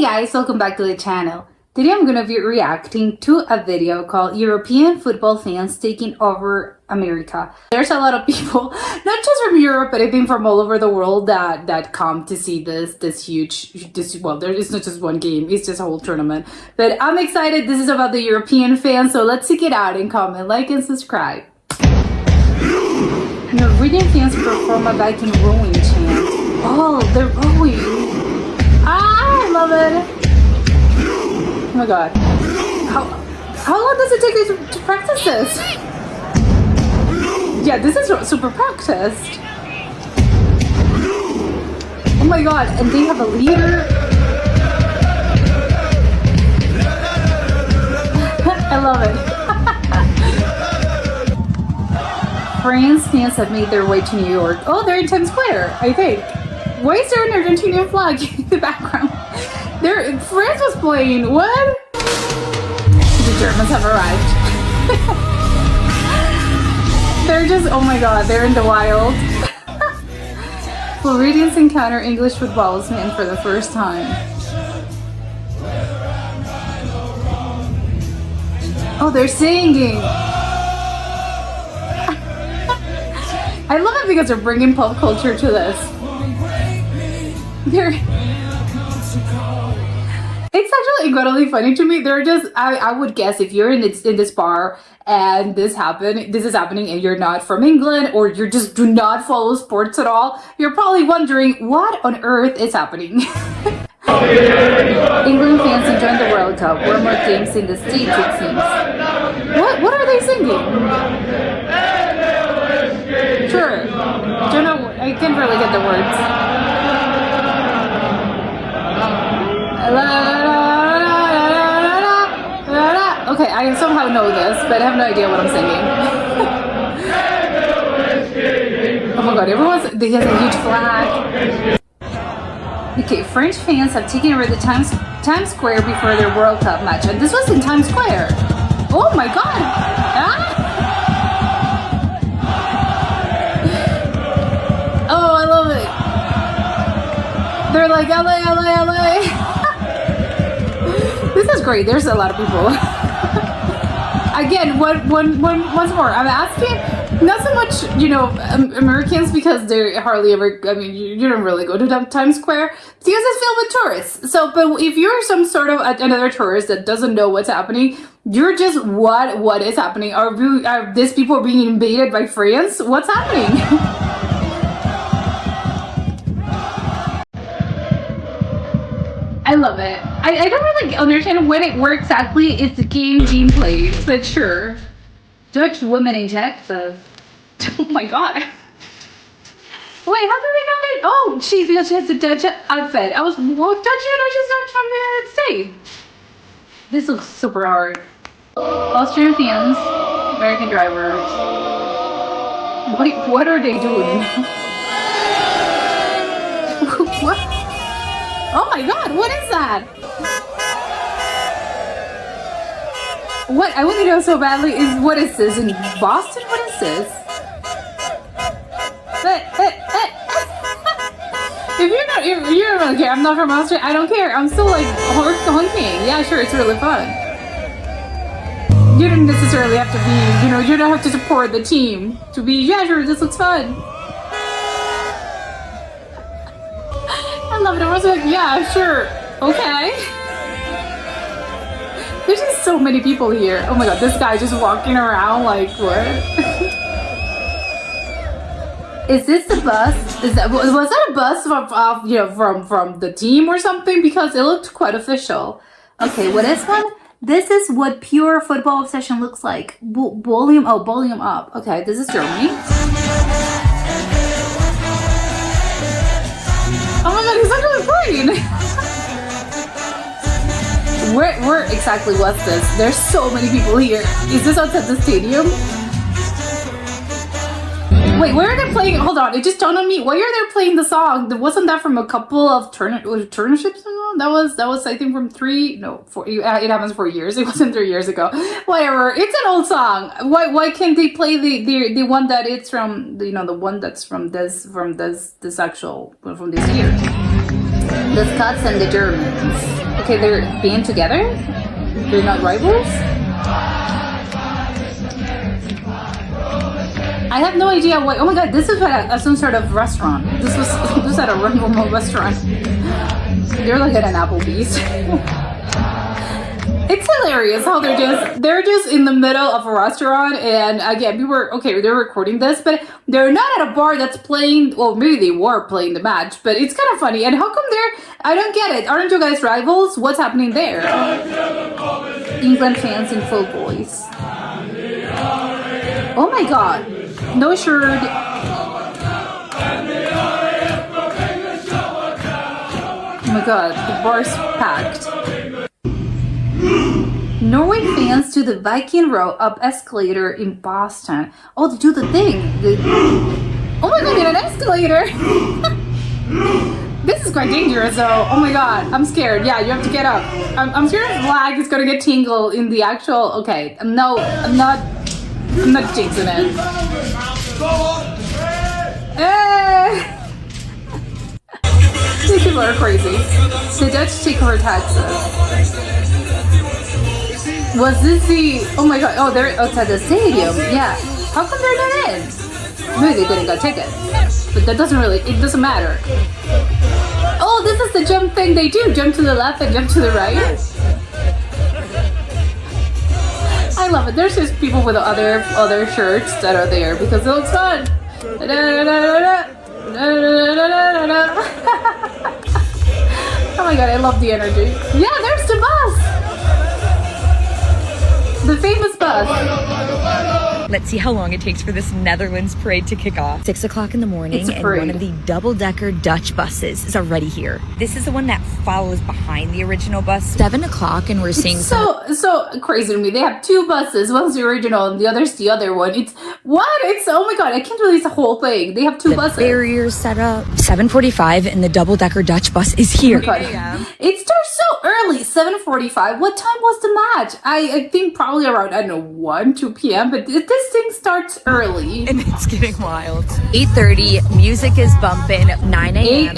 guys, welcome back to the channel. Today I'm going to be reacting to a video called European Football Fans Taking Over America. There's a lot of people, not just from Europe, but I think from all over the world that come to see this huge, well, there is not just one game, it's just a whole tournament. But I'm excited, this is about the European fans, so let's check it out and comment, like and subscribe. Norwegian fans perform a Viking rowing chant. Oh, they're rowing. Ah, I love it. Oh my god. How long does it take you to practice this? Yeah, this is super practiced. Oh my god, and they have a leader. I love it. France fans have made their way to New York. Oh, they're in Times Square, I think. Why is there an Argentinian flag in the background? France was playing. What? The Germans have arrived. They're just, oh my god, they're in the wild. Floridians encounter English footballsmen for the first time. Oh, they're singing. I love it because they're bringing pop culture to this. It's actually incredibly funny to me. They're just, I would guess if you're in this bar and this is happening and you're not from England or you just do not follow sports at all, you're probably wondering what on earth is happening. England fans enjoying the World Cup. Were more games in the States, it seems. What are they singing? Sure. Don't know, I can't really get the words. Okay, I somehow know this, but I have no idea what I'm singing. Oh my god, they have a huge flag. Okay, French fans have taken over the Times Square before their World Cup match, and this was in Times Square. Oh my god! Ah! Oh, I love it. They're like LA, LA, LA. This is great. There's a lot of people. Again, once more, I'm asking, not so much, Americans, because they're hardly ever, I mean, you don't really go to Times Square, because it's filled with tourists. So, but if you're some sort of another tourist that doesn't know what's happening, you're just, what is happening? Are these people being invaded by France? What's happening? I love it. I don't really understand where exactly is the game being played, but sure. Dutch women in Texas. Oh my god. Wait, how do they know that? Oh, she has a Dutch outfit. I was, well, Dutch, she's not from the United States. This looks super hard. Austrian fans, American drivers. Wait, what are they doing? What? Oh my god, what is that? What I want to know so badly is, what is this, in Boston? What is this? If you don't really care, I'm not from Austria, I don't care. I'm still like honking. Yeah, sure, it's really fun. You don't necessarily have to be, you don't have to support the team to be, yeah, sure, this looks fun. I love it. I was like, yeah, sure, okay. There's just so many people here. Oh my god, this guy just walking around like, what? Is this the bus? Was that a bus from the team or something? Because it looked quite official. Okay, what is one? This is what pure football obsession looks like. Volume up. Okay, this is Germany. Oh my god, he's actually playing! Where exactly was this? There's so many people here. Is this outside the stadium? Wait, where are they playing? Hold on, it just dawned on me. Why are they playing the song? Wasn't that from a couple of turnerships? That was I think from 4. It happens 4 years. It wasn't 3 years ago. Whatever. It's an old song. Why can't they play the one that it's from? The one that's from this actual from this year? The Scots and the Germans. Okay, they're being together? They're not rivals? I have no idea what. Oh my god, this is at some sort of restaurant. This was at a normal restaurant. They're like at an Applebee's. It's hilarious how they're just in the middle of a restaurant, and again, they're recording this, but they're not at a bar that's playing. Well, maybe they were playing the match, but it's kind of funny. And how come I don't get it. Aren't you guys rivals? What's happening there? England fans in full voice. Oh my god. No shirt. Oh my god, the bar's packed. Norway fans to the Viking Row up escalator in Boston. Oh, they do the thing. Oh my god, an escalator! This is quite dangerous though. Oh my god, I'm scared. Yeah, you have to get up. I'm scared the flag is gonna get tingled in the actual. Okay, I'm not jinxing it. These people are crazy. The Dutch take over taxes. Was this the... Oh my god. Oh, they're outside the stadium. Yeah. How come they're not in? Maybe they didn't get tickets. But that doesn't really... It doesn't matter. Oh, this is the jump thing they do. Jump to the left and jump to the right. I love it. There's just people with other shirts that are there because it looks fun. Oh my god, I love the energy. Yeah, there's the bus. The famous bus. Let's see how long it takes for this Netherlands parade to kick off. 6 o'clock in the morning, and one of the double-decker Dutch buses is already here. This is the one that follows behind the original bus. 7 o'clock, and we're seeing so crazy to me. They have two buses. One's the original, and the other's the other one. It's what? It's oh my god! I can't believe it's the whole thing. They have two buses. Barriers set up. 7:45, and the double-decker Dutch bus is here. Oh it starts so early. 7:45. What time was the match? I think probably around 2 p.m. But this thing starts early, and it's getting wild. 8:30, music is bumping. 9 a.m.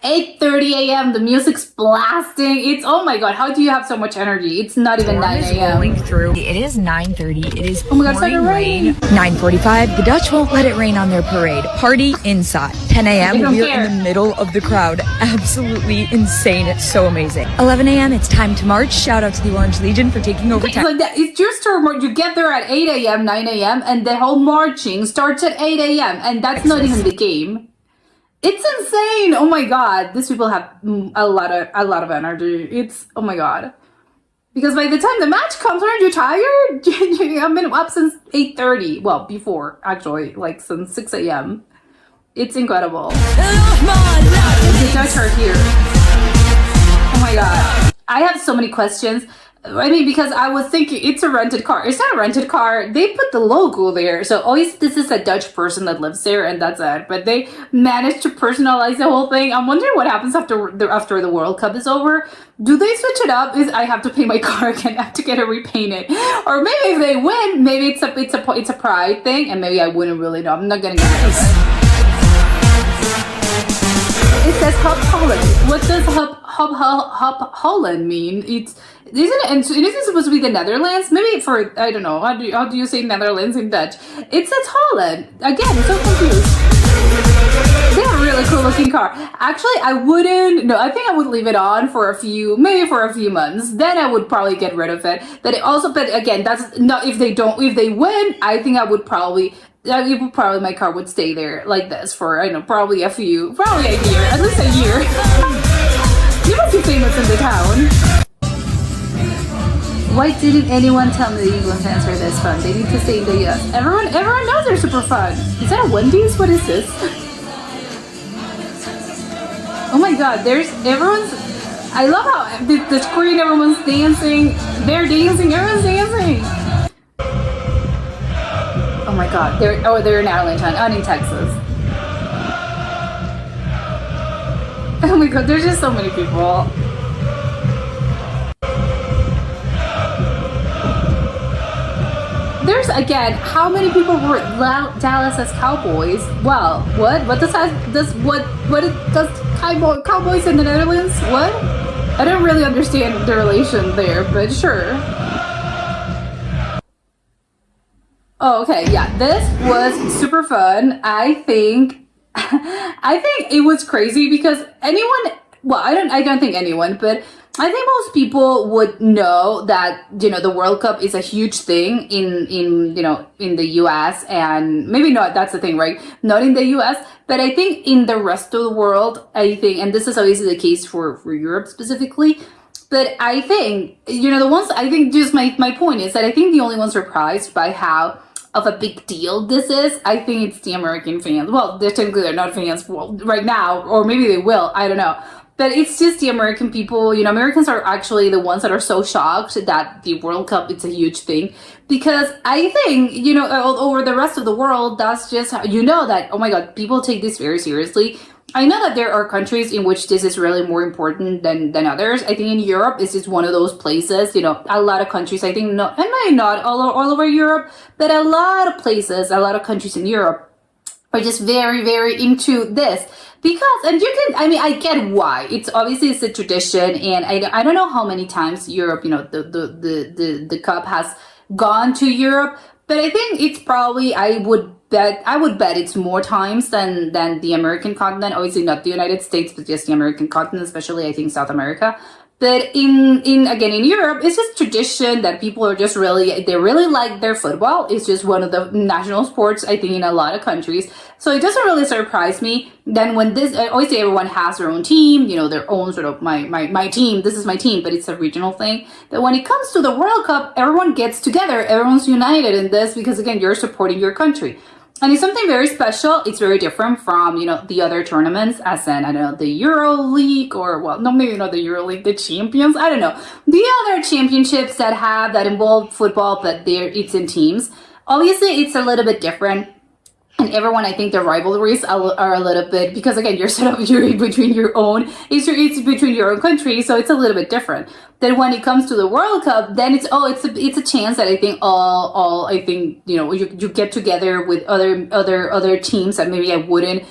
8:30 a.m. The music's blasting. It's oh my god! How do you have so much energy? It's not even 9 a.m. rolling through. It is 9:30. It is oh my god! It's rain. 9:45. The Dutch won't let it rain on their parade. Party inside. 10 a.m. We're in the middle of the crowd. Absolutely insane. It's so amazing. 11 a.m. It's time to march. Shout out to the Orange Legion for taking over town. Like that. It's just you get there at 8 a.m., 9 a.m., and the whole marching starts at 8 a.m., and that's not even the game. It's insane. Oh my god. These people have a lot of energy. It's oh my god. Because by the time the match comes, aren't you tired? I've been up since 8:30. Well, before actually, like since 6 a.m. It's incredible. The Dutch are here. Oh my god. I have so many questions. I mean, because I was thinking it's a rented car. It's not a rented car. They put the logo there. So always this is a Dutch person that lives there and that's it. But they managed to personalize the whole thing. I'm wondering what happens after the World Cup is over. Do they switch it up? I have to pay my car again. I have to get it repainted. Or maybe if they win, maybe it's a pride thing. And maybe I wouldn't really know. I'm not going to get this. It says Hub Holland. What does Hub Holland mean? Isn't it supposed to be the Netherlands? Maybe for I don't know. How do you say Netherlands in Dutch? It says Holland. Again, I'm so confused. They have a really cool looking car. Actually, I wouldn't. No, I think I would leave it on for a few months. Then I would probably get rid of it. But again, that's not if they win. I think I would probably. My car would stay there like this for probably a year, at least a year. You must be famous in the town. Why didn't anyone tell me the England fans are this fun? They need to stay in the US. Everyone knows they're super fun. Is that a Wendy's? What is this? Oh my god, I love how the screen, everyone's dancing. They're dancing, everyone's dancing. Oh my god, they're in Arlington, in Texas. Oh my god, there's just so many people. There's again, how many people were Dallas as Cowboys? Well, what does Cowboys in the Netherlands? What? I don't really understand the relation there, but sure. Oh, okay, yeah, this was super fun. I think it was crazy because I don't think anyone, but I think most people would know that, the World Cup is a huge thing in the US, and maybe not, that's the thing, right? Not in the US, but I think in the rest of the world, and this is obviously the case for Europe specifically, but I think, just my point is that I think the only ones surprised by how of a big deal this is, I think it's the American fans. Well, they're not fans right now, or maybe they will, I don't know. But it's just the American people, Americans are actually the ones that are so shocked that the World Cup is a huge thing. Because I think, over the rest of the world, that's just how, that, oh my God, people take this very seriously. I know that there are countries in which this is really more important than others. I think in Europe, it's just one of those places, a lot of countries, I think, not all over Europe, but a lot of places, a lot of countries in Europe are just very, very into this. Because, I get why. It's a tradition, and I don't know how many times Europe, the cup has gone to Europe, but I think it's probably, I would bet it's more times than the American continent. Obviously not the United States, but just the American continent, especially I think South America. But in Europe, it's just tradition that people are just they really like their football. It's just one of the national sports, I think, in a lot of countries. So it doesn't really surprise me. Then when obviously everyone has their own team, their own sort of my team, this is my team, but it's a regional thing. But when it comes to the World Cup, everyone gets together, everyone's united in this because, again, you're supporting your country. And it's something very special. It's very different from, the other tournaments, as in, I don't know, the Euro League, or, well, no, maybe not the Euro League, the Champions, I don't know. The other championships that involve football, but it's in teams. Obviously, it's a little bit different. And everyone, I think the rivalries are a little bit, because again, you're between your own, it's between your own country, so it's a little bit different. Then when it comes to the World Cup, then it's a chance that I think you get together with other teams that maybe I wouldn't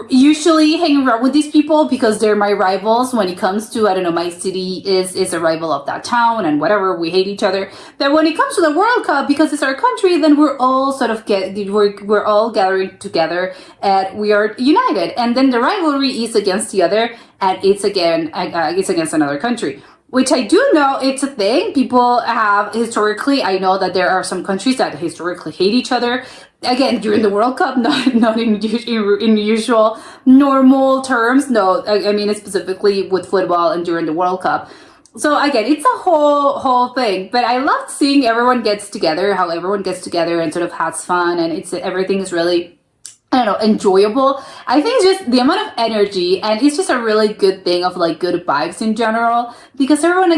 usually hang around with these people because they're my rivals. When it comes to, I don't know, my city is a rival of that town and whatever, we hate each other. But when it comes to the World Cup, because it's our country, then we're all sort of we're all gathering together and we are united. And then the rivalry is against the other, and it's against another country. Which I do know it's a thing. People have historically, I know that there are some countries that historically hate each other. Again, during the World Cup, not in usual normal terms. No, I mean specifically with football and during the World Cup. So again, it's a whole thing. But I love seeing everyone gets together, how everyone gets together and sort of has fun, and everything is really, I don't know, enjoyable. I think just the amount of energy, and it's just a really good thing of like good vibes in general, because everyone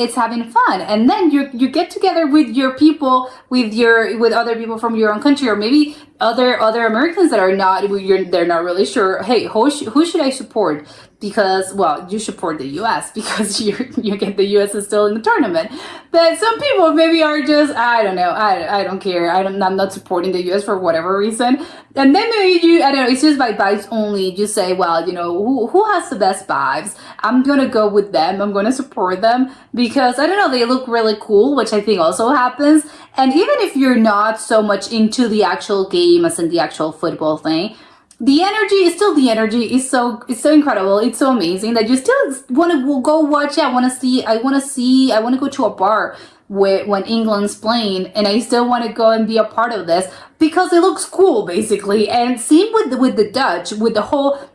is having fun, and then you get together with your people, with other people from your own country, or maybe other Americans that are not, they're not really sure. Hey, who should I support? Because, well, you support the U.S. because you get the U.S. is still in the tournament. But some people maybe are just, I don't know, I don't care. I'm not supporting the U.S. for whatever reason. And then maybe I don't know, it's just by vibes only. You say, well, who has the best vibes? I'm going to go with them. I'm going to support them because, I don't know, they look really cool, which I think also happens. And even if you're not so much into the actual game as in the actual football thing, the energy is still the energy. It's so incredible. It's so amazing that you still want to go watch it. I want to go to a bar when England's playing, and I still want to go and be a part of this because it looks cool, basically. And same with the Dutch, with the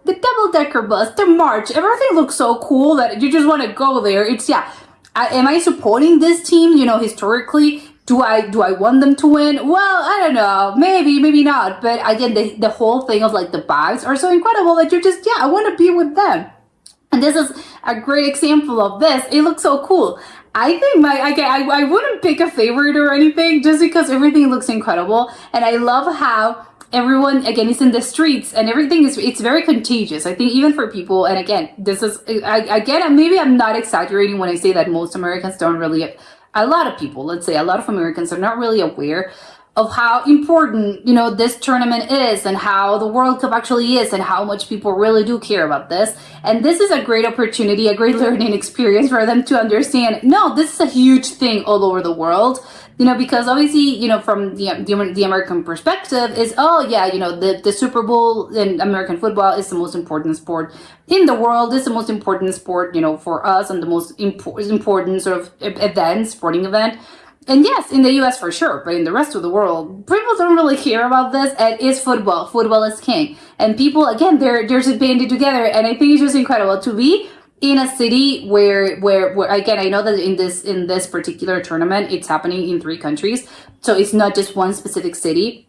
double-decker bus, the march, everything looks so cool that you just want to go there. Am I supporting this team? Historically, do I want them to win? Well, I don't know, maybe not. But again, the whole thing of like the vibes are so incredible that you're just, I want to be with them. And this is a great example of this. It looks so cool. I think I wouldn't pick a favorite or anything just because everything looks incredible. And I love how everyone, again, is in the streets and everything it's very contagious. I think even for people, and again, this is, again, maybe I'm not exaggerating when I say that most Americans don't really, a lot of people, let's say a lot of Americans are not really aware of how important, you know, this tournament is and how the World Cup actually is and how much people really do care about this. And this is a great opportunity, a great learning experience for them to understand, no, this is a huge thing all over the world. You know, because obviously, you know, from the American perspective is, oh yeah, you know, the Super Bowl in American football is the most important sport in the world. It's the most important sport, you know, for us, and the most important sort of event, sporting event. And yes, in the US for sure, but in the rest of the world, people don't really care about this. And it's football. Football is king. And people, again, they're just banded together. And I think it's just incredible to be in a city where again, I know that in this particular tournament, it's happening in 3 countries. So it's not just one specific city.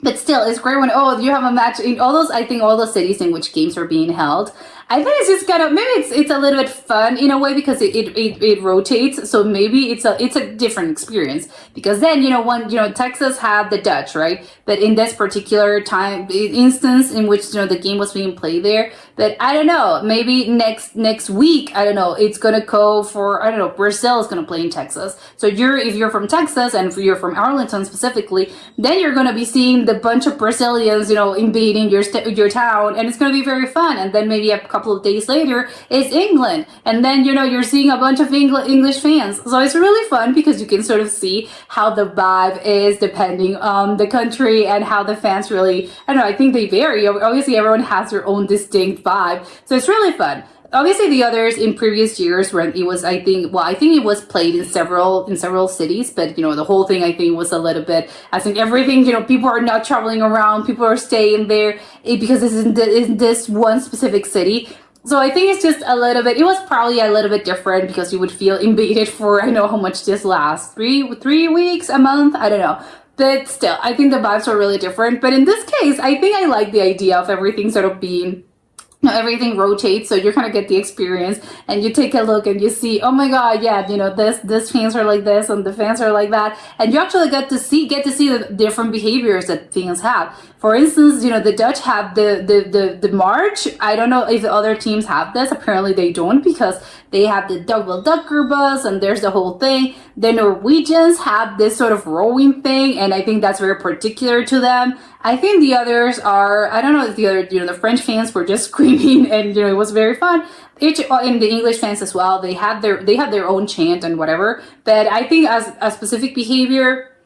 But still, it's great when, oh, you have a match in all those, I think all those cities in which games are being held. I think it's just kind of, maybe it's a little bit fun in a way because it rotates. So maybe it's a different experience, because then, you know, Texas had the Dutch, right? But in this particular instance in which, you know, the game was being played there, but I don't know, maybe next week, I don't know, it's going to go for, I don't know, Brazil is going to play in Texas. So if you're from Texas and if you're from Arlington specifically, then you're going to be seeing the bunch of Brazilians, you know, invading your town, and it's going to be very fun. And then maybe a couple of days later is England, and then, you know, you're seeing a bunch of English fans. So it's really fun because you can sort of see how the vibe is depending on the country and how the fans really, I don't know, I think they vary. Obviously everyone has their own distinct vibe, so it's really fun. Obviously, the others in previous years when it was, I think it was played in several cities, but, you know, the whole thing, I think, was a little bit, I think everything, you know, people are not traveling around, people are staying there because this is this one specific city. So I think it's just a little bit, it was probably a little bit different because you would feel invaded for, I know how much this lasts, 3 weeks, a month, I don't know. But still, I think the vibes are really different. But in this case, I think I like the idea of everything sort of being, you know, everything rotates, so you kind of get the experience and you take a look and you see, oh my god, yeah, you know, this fans are like this and the fans are like that, and you actually get to see the different behaviors that fans have. For instance, you know, the Dutch have the march. I don't know if the other teams have this. Apparently they don't, because they have the double-decker bus and there's the whole thing. The Norwegians have this sort of rowing thing, and I think that's very particular to them. I think the others are, I don't know if the other, you know, the French fans were just screaming, and, you know, it was very fun. And the English fans as well, they had their own chant and whatever. But I think as a specific behavior,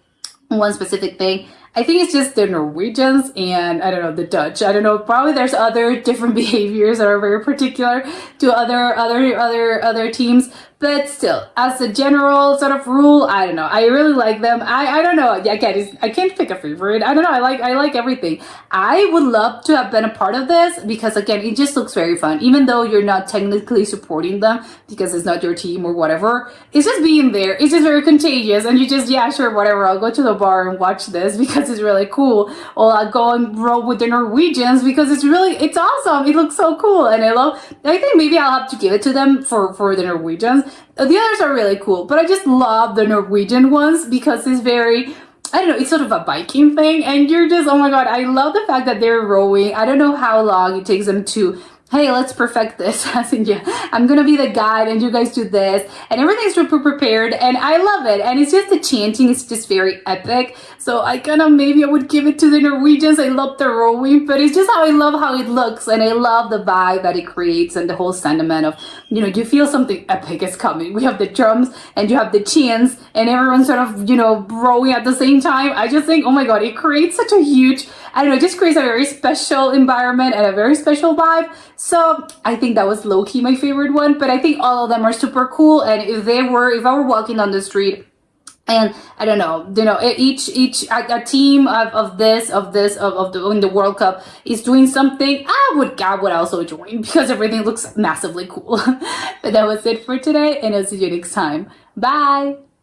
one specific thing, I think it's just the Norwegians and, I don't know, the Dutch. I don't know, probably there's other different behaviors that are very particular to other teams. But still, as a general sort of rule, I don't know. I really like them. I don't know. Again, I can't pick a favorite. I don't know. I like everything. I would love to have been a part of this because, again, it just looks very fun. Even though you're not technically supporting them because it's not your team or whatever, it's just being there. It's just very contagious, and you just, yeah, sure, whatever. I'll go to the bar and watch this because it's really cool. Or I'll go and row with the Norwegians because it's awesome. It looks so cool, and I think maybe I'll have to give it to them for the Norwegians. The others are really cool, but I just love the Norwegian ones because it's very, I don't know, it's sort of a biking thing, and you're just, oh my god, I love the fact that they're rowing. I don't know how long it takes them to, hey, let's perfect this. I think, yeah, I'm gonna be the guide and you guys do this, and everything's super prepared, and I love it. And it's just the chanting is just very epic. So maybe I would give it to the Norwegians. I love the rowing, but it's just I love how it looks, and I love the vibe that it creates and the whole sentiment of, you know, you feel something epic is coming. We have the drums and you have the chants and everyone's sort of, you know, rowing at the same time. I just think, oh my god, it creates such a huge, I don't know, it just creates a very special environment and a very special vibe. So I think that was low-key my favorite one, but I think all of them are super cool. And if I were walking down the street and I don't know, you know, each a team of the World Cup is doing something, I would also join because everything looks massively cool. But that was it for today, and I'll see you next time. Bye.